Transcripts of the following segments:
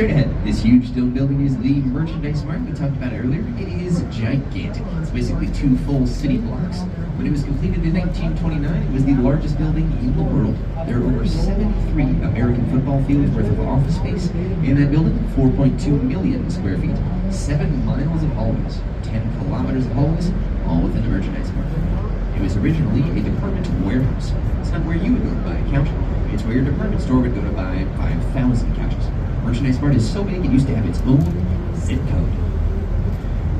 Straight ahead, this huge stone building is the Merchandise Mart we talked about earlier. It is gigantic. It's basically 2 full city blocks. When it was completed in 1929, it was the largest building in the world. There are over 73 American football fields worth of office space in that building, 4.2 million square feet, 7 miles of hallways, 10 kilometers of hallways, all within the Merchandise Mart. It was originally a department warehouse. It's not where you would go to buy a couch. It's where your department store would go to buy 5,000 couches. Merchandise Mart is so big it used to have its own zip code.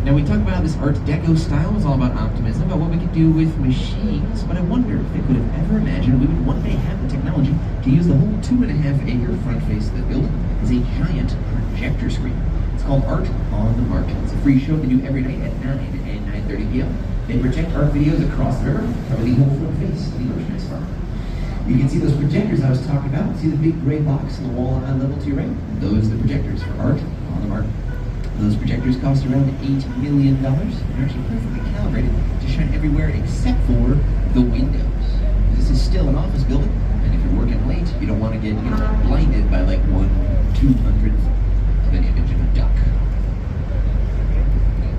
Now we talk about this Art Deco style. It's all about optimism, about what we could do with machines, but I wonder if they could have ever imagined we would one day have the technology to use the whole 2.5-acre front face of the building as a giant projector screen. It's called Art on the Market. It's a free show they do every night at 9 and 9:30 p.m. They project art videos across the river, cover the whole front face of the Merchandise Mart. You can see those projectors I was talking about. See the big gray box on the wall on eye level to your right? Those are the projectors for Art on the Market. Those projectors cost around $8 million. They're actually perfectly calibrated to shine everywhere except for the windows. This is still an office building, and if you're working late, you don't want to get blinded by like 1/200th of an image of a duck.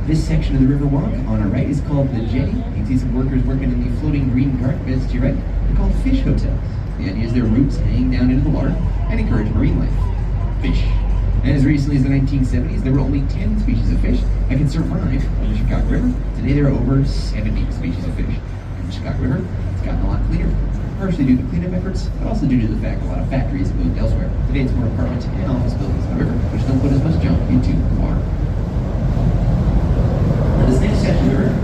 This section of the river walk on our right is called the jetty. You can see some workers working in the floating green cart beds to your right. They're called fish hotels. The idea is their roots hang down into the water and encourage marine life. Fish. And as recently as the 1970s, there were only 10 species of fish that could survive in the Chicago River. Today there are over 70 species of fish in the Chicago River. It's gotten a lot cleaner, partially due to cleanup efforts, but also due to the fact a lot of factories have moved elsewhere. Today it's more apartment and office buildings in the river, which don't put as much junk into the water. Now this next section of the river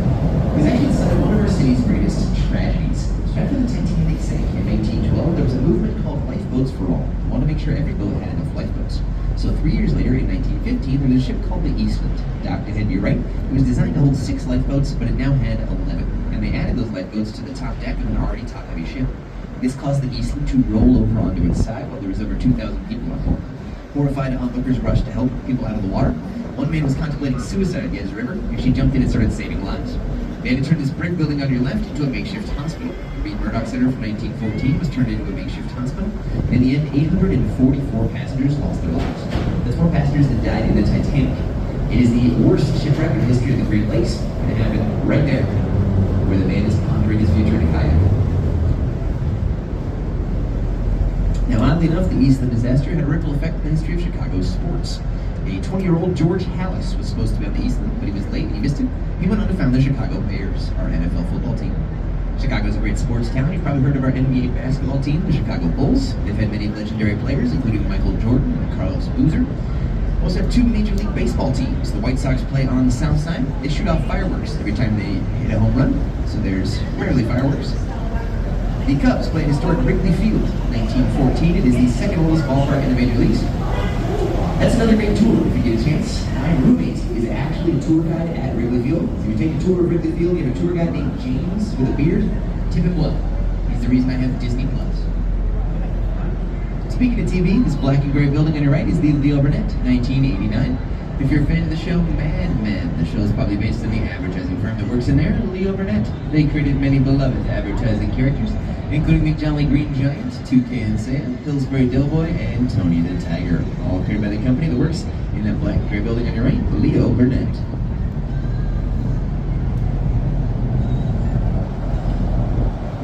is actually the site of one of our city's greatest tragedies. After the Titanic sank in 1812, there was a movement called Lifeboats for All. They wanted to make sure every boat had enough lifeboats. So 3 years later, in 1915, there was a ship called the Eastland, docked ahead to your right. It was designed to hold 6 lifeboats, but it now had 11. And they added those lifeboats to the top deck of an already top-heavy ship. This caused the Eastland to roll over onto its side while there was over 2,000 people on board. Horrified onlookers rushed to help people out of the water. One man was contemplating suicide at the edge of the river, and she jumped in and started saving lives. They had to turn this brick building on your left into a makeshift hospital. The Reed Murdoch Center from 1914 was turned into a makeshift hospital. In the end, 844 passengers lost their lives. That's more passengers than died in the Titanic. It is the worst shipwreck in the history of the Great Lakes, and it happened right there, where the man is pondering his future in a kayak. Now, oddly enough, the Eastland disaster had a ripple effect on the history of Chicago's sports. A 20-year-old George Hallis was supposed to be on the Eastland, but he was late and he missed it. He went on to found the Chicago Bears, our NFL football team. Chicago's a great sports town. You've probably heard of our NBA basketball team, the Chicago Bulls. They've had many legendary players, including Michael Jordan and Carlos Boozer. We also have 2 Major League Baseball teams. The White Sox play on the south side. They shoot off fireworks every time they hit a home run, so there's rarely fireworks. The Cubs play at historic Wrigley Field. 1914, it is the second oldest ballpark in the Major Leagues. That's another great tour if you get a chance. My roommate is actually a tour guide at Wrigley Field. So if you take a tour of Wrigley Field, you have a tour guide named James with a beard. Tip him well. He's the reason I have Disney Plus. Speaking of TV, this black and gray building on your right is the Leo Burnett, 1989. If you're a fan of the show Mad Men, the show is probably based on the advertising firm that works in there, Leo Burnett. They created many beloved advertising characters, including the Jolly Green Giant, Toucan Sam, Pillsbury Doughboy, and Tony the Tiger, all created by the company that works in that black and gray building on your right, Leo Burnett.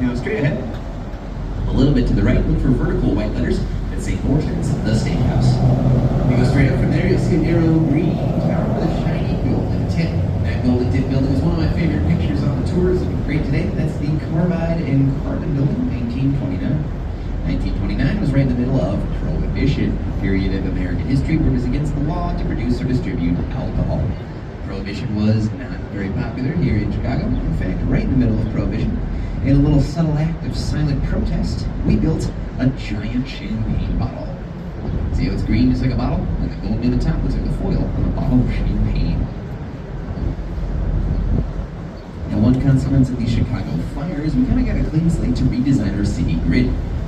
Now straight ahead, a little bit to the right, look for vertical white letters that say Morton's The Steakhouse. If you go straight up from there, you'll see a narrow green tower with a shiny golden tip. That golden tip building is one of my favorite pictures on the tours that we create today. That's the Carbide and Carbon building, 1929. 1929 was right in the middle of Prohibition, a period of American history where it was against the law to produce or distribute alcohol. Prohibition was not very popular here in Chicago. In fact, right in the middle of Prohibition, in a little subtle act of silent protest, we built a giant champagne bottle. See how it's green just like a bottle? And the gold near the top looks like the foil on a bottle of champagne. Now, one consequence of the Chicago fires, we kind of got a clean slate to redesign our city grid.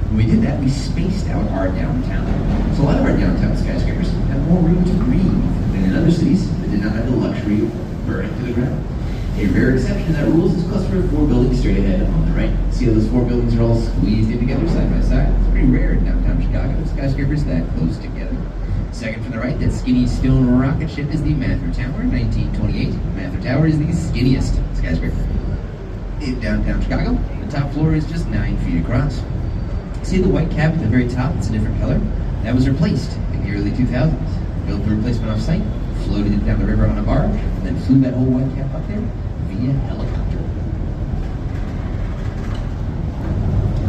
When we did that, we spaced out our downtown. So a lot of our downtown skyscrapers have more room to breathe than in other cities that did not have the luxury of burning to the ground. A rare exception to that rule is this cluster of 4 buildings straight ahead on the right. See how those 4 buildings are all squeezed in together side by side? It's pretty rare in downtown Chicago, skyscrapers that close together. Second from the right, that skinny stone rocket ship is the Mather Tower, 1928. Mather Tower is the skinniest skyscraper in downtown Chicago. The top floor is just 9 feet across. See the white cap at the very top? It's a different color. That was replaced in the early 2000s. Built the replacement off-site, floated it down the river on a barge, and then flew that whole white cap up there via helicopter.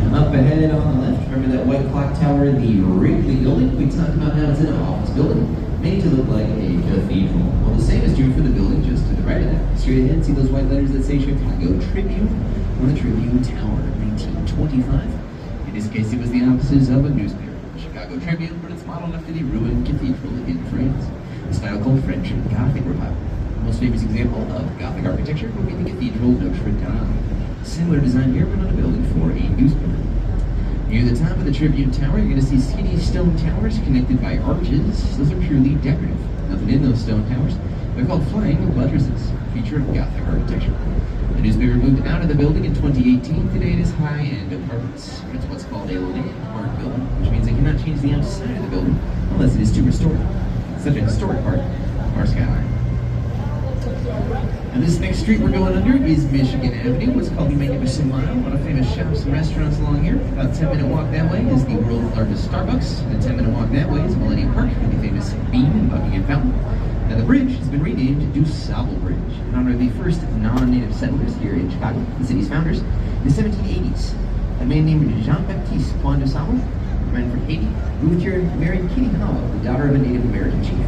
And up ahead on the left, remember that white clock tower in the Wrigley building? We talked about how it's an office building, made to look like a cathedral. Well, the same is true for the building just to the right of that. Straight ahead, see those white letters that say Chicago Tribune, or the Tribune Tower, 1925. In this case, it was the offices of a newspaper, the Chicago Tribune, but it's modeled after the ruined cathedral in France. A style called French Gothic revival. The most famous example of Gothic architecture would be the Cathedral Notre Dame. Similar design here, but on a building for a newspaper. Near the top of the Tribune Tower, you're going to see skinny stone towers connected by arches. Those are purely decorative. Nothing in those stone towers. They're called flying buttresses, a feature of Gothic architecture. The newspaper moved out of the building in 2018. Today it is high-end apartments. It's what's called a landmark building, which means they cannot change the outside of the building unless it is to restore it. It's such a historic part of our skyline. And this next street we're going under is Michigan Avenue, what's called the Magnificent Mile. One of the famous shops and restaurants along here. About a 10-minute walk that way is the world's largest Starbucks. And a 10-minute walk that way is Millennium Park, with the famous Bean and Buckingham Fountain. Now the bridge has been renamed DuSable Bridge in honor of the first non-native settlers here in Chicago, the city's founders. In the 1780s, a man named Jean-Baptiste Point DuSable, a man from Haiti, moved here and married Kitty Howell, the daughter of a Native American chief.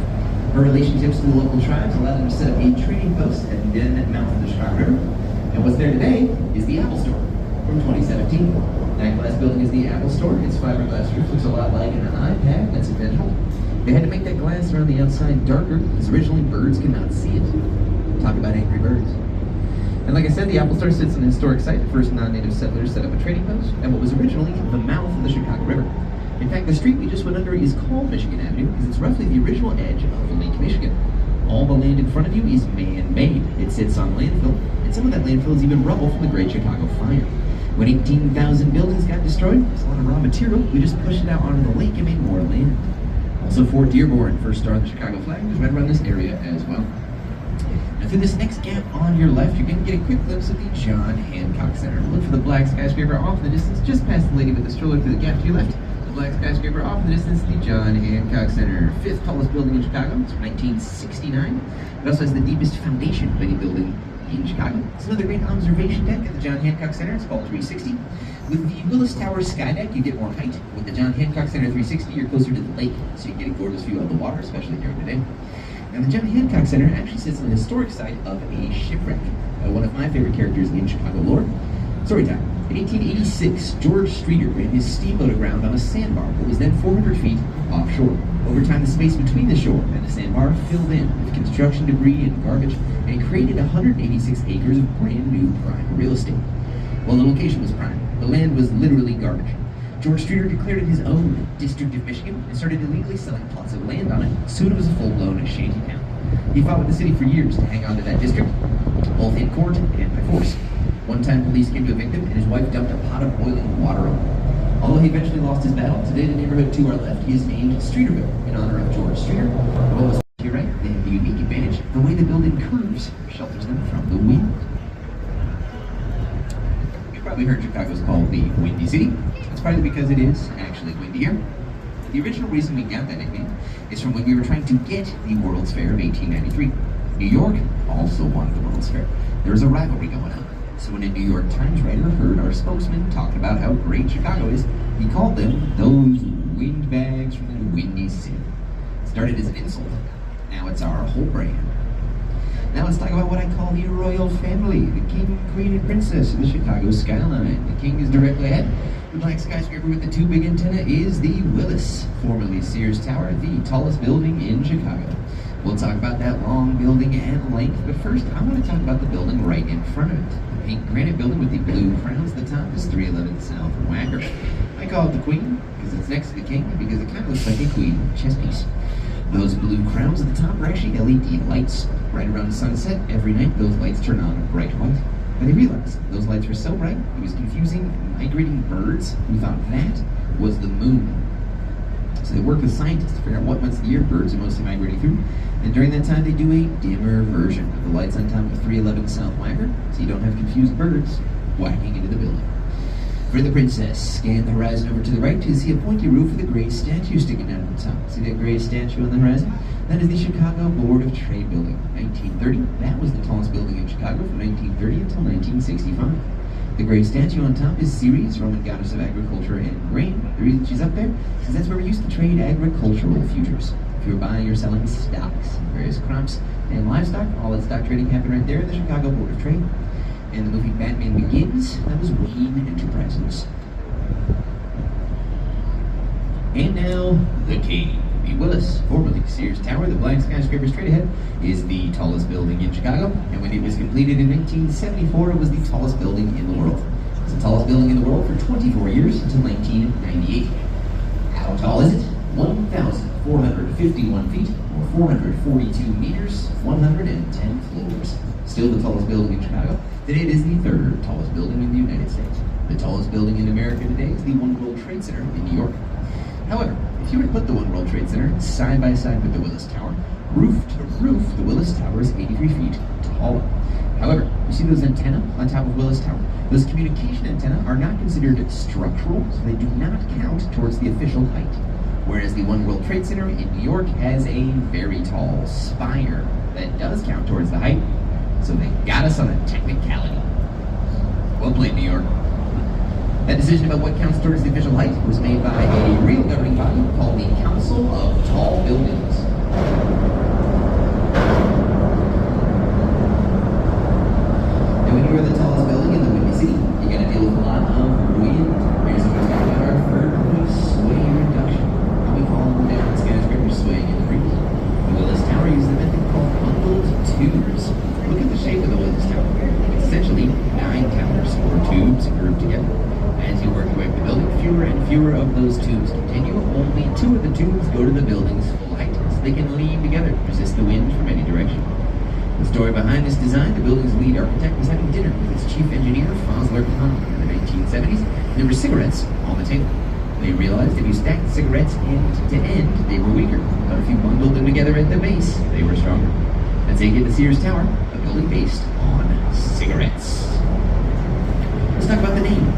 Her relationships to the local tribes allowed them to set up a trading post at the mouth of the Chicago River. And what's there today is the Apple Store from 2017. That glass building is the Apple Store. Its fiberglass roof looks a lot like an iPad. That's intentional. They had to make that glass around the outside darker because originally birds could not see it. Talk about angry birds. And like I said, the Apple Store sits on a historic site. The first non-native settlers set up a trading post at what was originally the mouth of the Chicago River. In fact, the street we just went under is called Michigan Avenue because it's roughly the original edge of Lake Michigan. All the land in front of you is man-made. It sits on landfill, and some of that landfill is even rubble from the Great Chicago Fire. When 18,000 buildings got destroyed, there's a lot of raw material. We just pushed it out onto the lake and made more land. Also, Fort Dearborn, first star of the Chicago flag, is right around this area as well. Now, through this next gap on your left, you're going to get a quick glimpse of the John Hancock Center. Look for the black skyscraper off in the distance, just past the lady with the stroller through the gap to your left. The black skyscraper off in the distance, the John Hancock Center, 5th tallest building in Chicago. It's from 1969. It also has the deepest foundation of any building in Chicago. It's another great observation deck at the John Hancock Center. It's called 360. With the Willis Tower sky deck, you get more height. With the John Hancock Center 360, you're closer to the lake, so you get a gorgeous view of the water, especially during the day. Now, the John Hancock Center actually sits on the historic site of a shipwreck. One of my favorite characters in Chicago lore. Story time. In 1886, George Streeter ran his steamboat aground on a sandbar that was then 400 feet offshore. Over time, the space between the shore and the sandbar filled in with construction debris and garbage, and it created 186 acres of brand new prime real estate. Well, the location was prime. The land was literally garbage. George Streeter declared it his own District of Michigan and started illegally selling plots of land on it. Soon it was a full-blown shanty town. He fought with the city for years to hang on to that district, both in court and by force. One time police came to evict him and his wife dumped a pot of boiling water on him. Although he eventually lost his battle, today the neighborhood to our left is named Streeterville in honor of George Streeter. What was to your right? They have the unique advantage. The way the building curves shelters them from the wind. You've probably heard Chicago's called the Windy City. It's partly because it is actually windy here. The original reason we got that nickname is from when we were trying to get the World's Fair of 1893. New York also wanted the World's Fair. There was a rivalry going on. So when a New York Times writer heard our spokesman talk about how great Chicago is, he called them those windbags from the Windy City. It started as an insult. Now it's our whole brand. Now let's talk about what I call the royal family, the king, queen, and princess of the Chicago skyline. The king is directly ahead. The black skyscraper with the two big antenna is the Willis, formerly Sears Tower, the tallest building in Chicago. We'll talk about that long building at length, but first I want to talk about the building right in front of it. The pink granite building with the blue crowns at the top is 311 South Wacker. I call it the Queen because it's next to the King, because it kind of looks like a queen chess piece. Those blue crowns at the top are actually LED lights. Right around sunset, every night those lights turn on bright white. But they realized those lights were so bright, it was confusing migrating birds who thought that was the moon. So they work with scientists to figure out what months of the year birds are mostly migrating through. And during that time, they do a dimmer version of the lights on top of 311 South Wyvern, so you don't have confused birds whacking into the building. For the princess, scan the horizon over to the right to see a pointy roof with a gray statue sticking out on top. See that gray statue on the horizon? That is the Chicago Board of Trade building. 1930, that was the tallest building in Chicago from 1930 until 1965. The gray statue on top is Ceres, Roman goddess of agriculture and grain. The reason she's up there is because that's where we used to trade agricultural futures. If you were buying or selling stocks, various crops and livestock, all that stock trading happened right there in the Chicago Board of Trade. And the movie Batman Begins, that was Wayne Enterprises. And now, the King. The Willis, formerly Sears Tower, the black skyscraper straight ahead, is the tallest building in Chicago. And when it was completed in 1974, it was the tallest building in the world. It was the tallest building in the world for 24 years until 1998. How tall is it? 1,451 feet, or 442 meters, 110 floors. Still the tallest building in Chicago. Today it is the third tallest building in the United States. The tallest building in America today is the One World Trade Center in New York. However, if you were to put the One World Trade Center side by side with the Willis Tower, roof to roof, the Willis Tower is 83 feet taller. However, you see those antennae on top of Willis Tower? Those communication antennae are not considered structural, so they do not count towards the official height. Whereas the One World Trade Center in New York has a very tall spire that does count towards the height. So they got us on a technicality. Well played, New York. That decision about what counts towards the official height was made by a real governing body called the Council of Tall Buildings. And when you are the tallest building in the Windy City, you gotta deal with a lot of wind. Here's what we're talking about our third point, sway reduction. How we call them down skyscrapers swaying in the breeze. The Willis Tower uses a method called bundled tubes. Look at the shape of the Willis Tower. It's essentially 9 towers or tubes grouped together. As you work your way up the building, fewer and fewer of those tubes continue. Only 2 of the tubes go to the building's full height, so they can lean together, resist the wind from any direction. The story behind this design, the building's lead architect was having dinner with his chief engineer, Fosler Kahn, in the 1970s. There were cigarettes on the table. They realized if you stacked cigarettes end to end, they were weaker. But if you bundled them together at the base, they were stronger. That's how you get the Sears Tower, a building based on cigarettes. Let's talk about the name.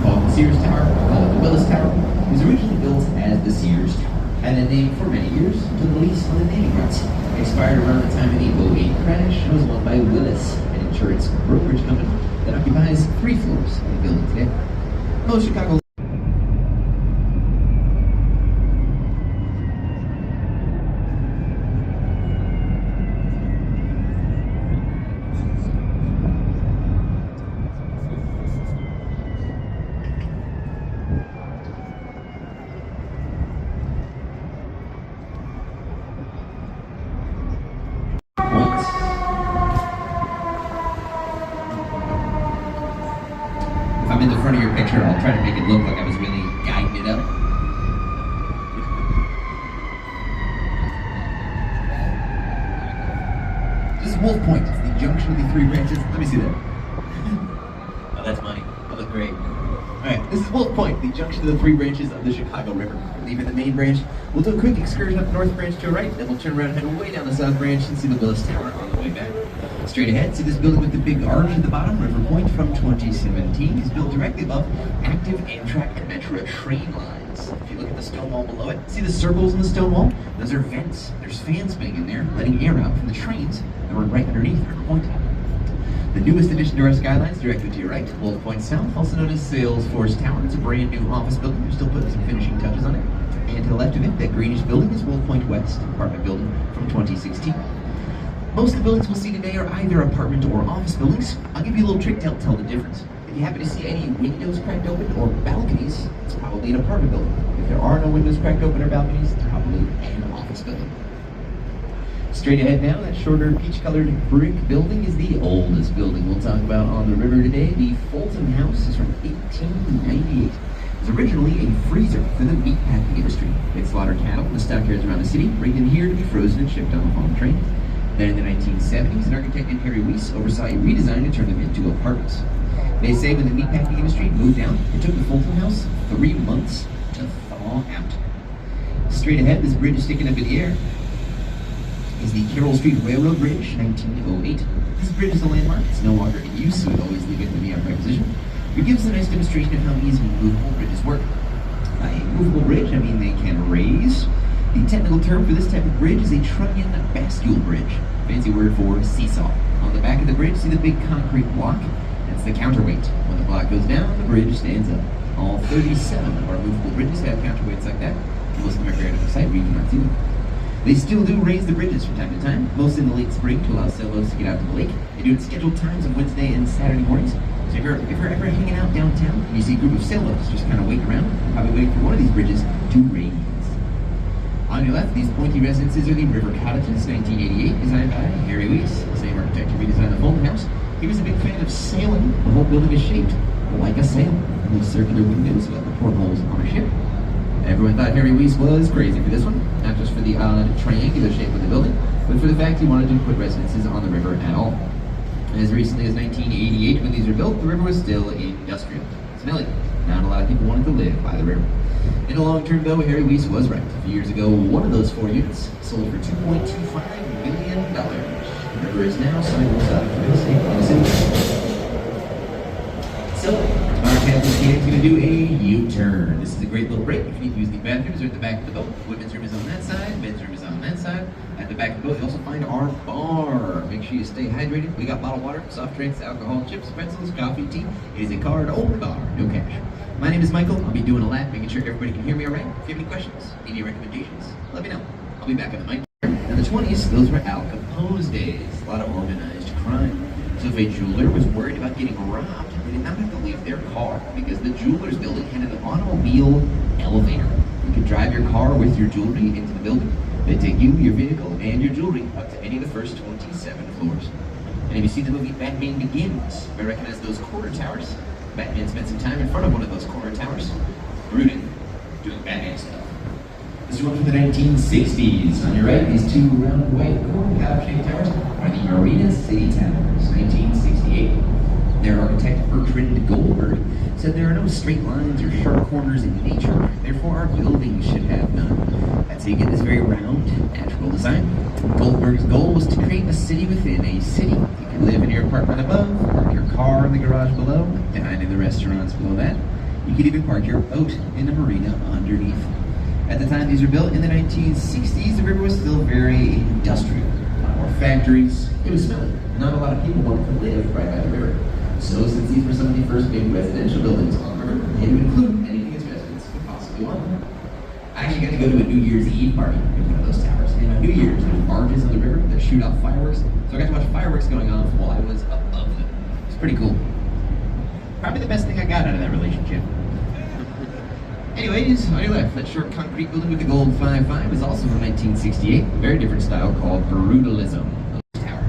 Call it the Sears Tower, call it the Willis Tower. It was originally built as the Sears Tower. Had that name for many years until the lease on the naming rights expired around the time of the 2008 crash and was owned by Willis, an insurance brokerage company that occupies 3 floors of the building today. Most Chicago I'm in the front of your picture, I'll try to make it look like I was really guiding it up. This is Wolf Point. It's the junction of the 3 branches. Let me see that. Oh, that's money. That looked great. Alright, this is Wolf Point, the junction of the 3 branches of the Chicago River. We're leaving the main branch. We'll do a quick excursion up the north branch to our right, then we'll turn around and head way down the south branch and see the Willis Tower on the way back. Straight ahead, see this building with the big arch at the bottom, River Point from 2017. It's built directly above active Amtrak and Metro train lines. If you look at the stone wall below it, see the circles in the stone wall? Those are vents. There's fans spinning in there, letting air out from the trains that run right underneath River Point. The newest addition to our skylines, directly to your right, Wolf Point South, also known as Salesforce Tower. It's a brand new office building. They're still putting some finishing touches on it. And to the left of it, that greenish building is Wolf Point West, apartment building from 2016. Most of the buildings we'll see today are either apartment or office buildings. I'll give you a little trick to help tell the difference. If you happen to see any windows cracked open or balconies, it's probably an apartment building. If there are no windows cracked open or balconies, it's probably an office building. Straight ahead now, that shorter peach-colored brick building is the oldest building we'll talk about on the river today. The Fulton House is from 1898. It was originally a freezer for the meatpacking industry. They'd slaughter cattle in the stockyards around the city, bring them here to be frozen and shipped on the farm train. Then in the 1970s, an architect named Harry Weiss oversaw a redesign to turn them into apartments. They say when the meatpacking industry moved out, it took the Fulton House 3 months to thaw out. Straight ahead, this bridge is sticking up in the air, is the Carroll Street Railroad Bridge, 1908. This bridge is a landmark. It's no longer in use, so we always leave it in the upright position. It gives a nice demonstration of how easy movable bridges work. By a movable bridge, I mean they can raise. The technical term for this type of bridge is a trunnion bascule bridge, fancy word for seesaw. On the back of the bridge, see the big concrete block? That's the counterweight. When the block goes down, the bridge stands up. All 37 of our movable bridges have counterweights like that. Most of them are buried on the site where you cannot see them. They still do raise the bridges from time to time, mostly in the late spring to allow sailboats to get out to the lake. They do it at scheduled times on Wednesday and Saturday mornings. So if you're ever hanging out downtown and you see a group of sailboats just kind of waiting around, you're probably waiting for one of these bridges to raise. On your left, these pointy residences are the River Cottages, 1988, designed by Harry Weiss, the same architect who redesigned the Fulton House. He was a big fan of sailing. The whole building is shaped like a sail. And those circular windows like the portholes on a ship. Everyone thought Harry Weiss was crazy for this one, not just for the odd triangular shape of the building, but for the fact he wanted to put residences on the river at all. As recently as 1988, when these were built, the river was still industrial. Smelly. Not a lot of people wanted to live by the river. In the long term, though, Harry Weiss was right. A few years ago, one of those 4 units sold for $2.25 million. The river is now simultaneously for real estate in the city. So, our campus here is going to do a U-turn. This is a great little break. If you need to use the bathrooms, they're at the back of the boat. Women's room is on that side, men's room is on that side. At the back of the boat, you'll also find our bar. Make sure you stay hydrated. We got bottled water, soft drinks, alcohol, chips, pretzels, coffee, tea. It is a card-only bar, no cash. My name is Michael. I'll be doing a lap, making sure everybody can hear me all right. If you have any questions, any recommendations, let me know. I'll be back on the mic. In the 20s, those were Al Capone's days. A lot of organized crime. So if a jeweler was worried about getting robbed, they did not have to leave their car because the jeweler's building had an automobile elevator. You could drive your car with your jewelry into the building. They'd take you, your vehicle, and your jewelry up to any of the first 27 floors. And if you see the movie Batman Begins, you recognize those corner towers. Batman spent some time in front of one of those corner towers, brooding, doing Batman stuff. This is one from the 1960s. On your right, these two round white cone-shaped towers are the Marina City Towers, 1968. Their architect, Bertrand Goldberg, said there are no straight lines or sharp corners in nature, therefore our buildings should have none. That's how you get this very round, natural design. Goldberg's goal was to create a city within a city. You could live in your apartment above, park your car in the garage below, dine in the restaurants below that. You could even park your boat in the marina underneath. At the time these were built in the 1960s, the river was still very industrial. A lot more factories. It was smelly. Not a lot of people wanted to live right by the river. So since these were some of the first big residential buildings on the river, they had to include anything its residents could possibly want. I actually got to go to a New Year's Eve party in one of those towers. And on New Year's, there's barges on the river that shoot off fireworks. So I got to watch fireworks going off while I was above them. It's pretty cool. Probably the best thing I got out of that relationship. Anyways, on your left, that short concrete building with the gold 5-5 is also from 1968, a very different style called brutalism tower.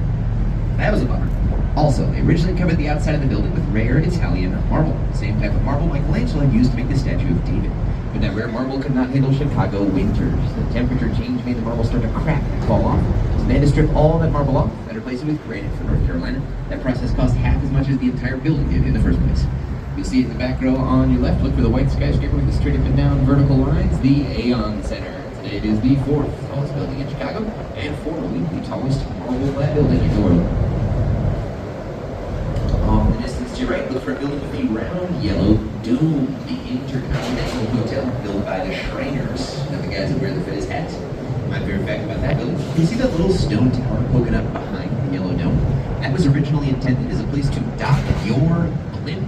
That was a bummer. Also, they originally covered the outside of the building with rare Italian marble, the same type of marble Michelangelo used to make the statue of David. But that rare marble could not handle Chicago winters. The temperature change made the marble start to crack and fall off. So they had to strip all that marble off and replace it with granite from North Carolina. That process cost half as much as the entire building did in the first place. You'll see it in the back row on your left. Look for the white skyscraper with the straight up and down vertical lines, the Aon Center. Today it is the 4th tallest building in Chicago and formerly the tallest marble-clad building in the world. Off in the distance to your right, look for a building with a round yellow dome, the Intercontinental Hotel built by the Shriners, not the guys that wear the Fitz hats. My favorite fact about that building, you see that little stone tower poking up behind the yellow dome? That was originally intended as a place to dock your blimp.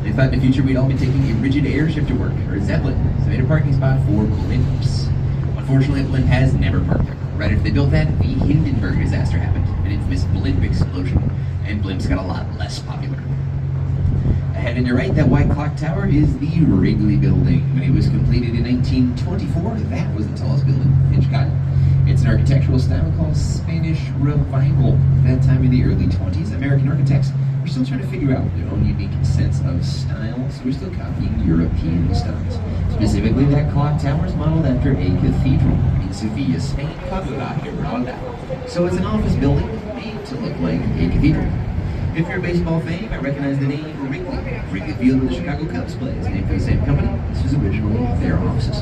They thought in the future we'd all be taking a rigid airship to work, or a Zeppelin, so they made a parking spot for blimps. Unfortunately, a blimp has never parked there. Right after they built that, the Hindenburg disaster happened, an infamous blimp explosion, and blimps got a lot less popular. Ahead and your right, that white clock tower is the Wrigley Building. When it was completed in 1924, that was the tallest building in Chicago. It's an architectural style called Spanish Revival. At that time in the early 20s, American architects were still trying to figure out their own unique sense of style, so we're still copying European styles. Specifically, that clock tower is modeled after a cathedral in Sevilla, Spain, called La Giralda. So it's an office building made to look like a cathedral. If you're a baseball fan, you might recognize the name Wrigley. Wrigley Field where the Chicago Cubs play is named for the same company. This was originally their offices.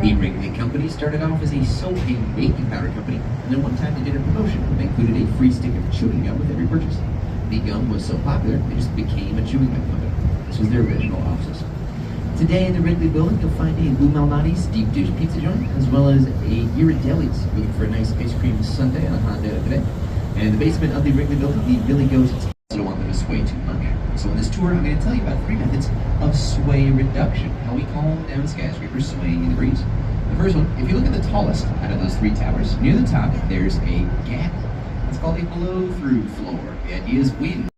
The Wrigley Company started off as a soap and baking powder company, and then one time they did a promotion that included a free stick of chewing gum with every purchase. The gum was so popular, they just became a chewing gum company. This was their original offices. Today in the Wrigley building, you'll find a Lou Malnati's deep dish pizza joint, as well as a Ghirardelli's, looking for a nice ice cream sundae on a hot day like today. And in the basement of the Wrigley building, the Billy Goat, I don't want them to sway too much. So in this tour, I'm going to tell you about 3 methods of sway reduction, how we calm down skyscrapers swaying in the breeze. The first one, if you look at the tallest out of those 3 towers, near the top, there's a gap. It's called a blow-through floor. The idea is wind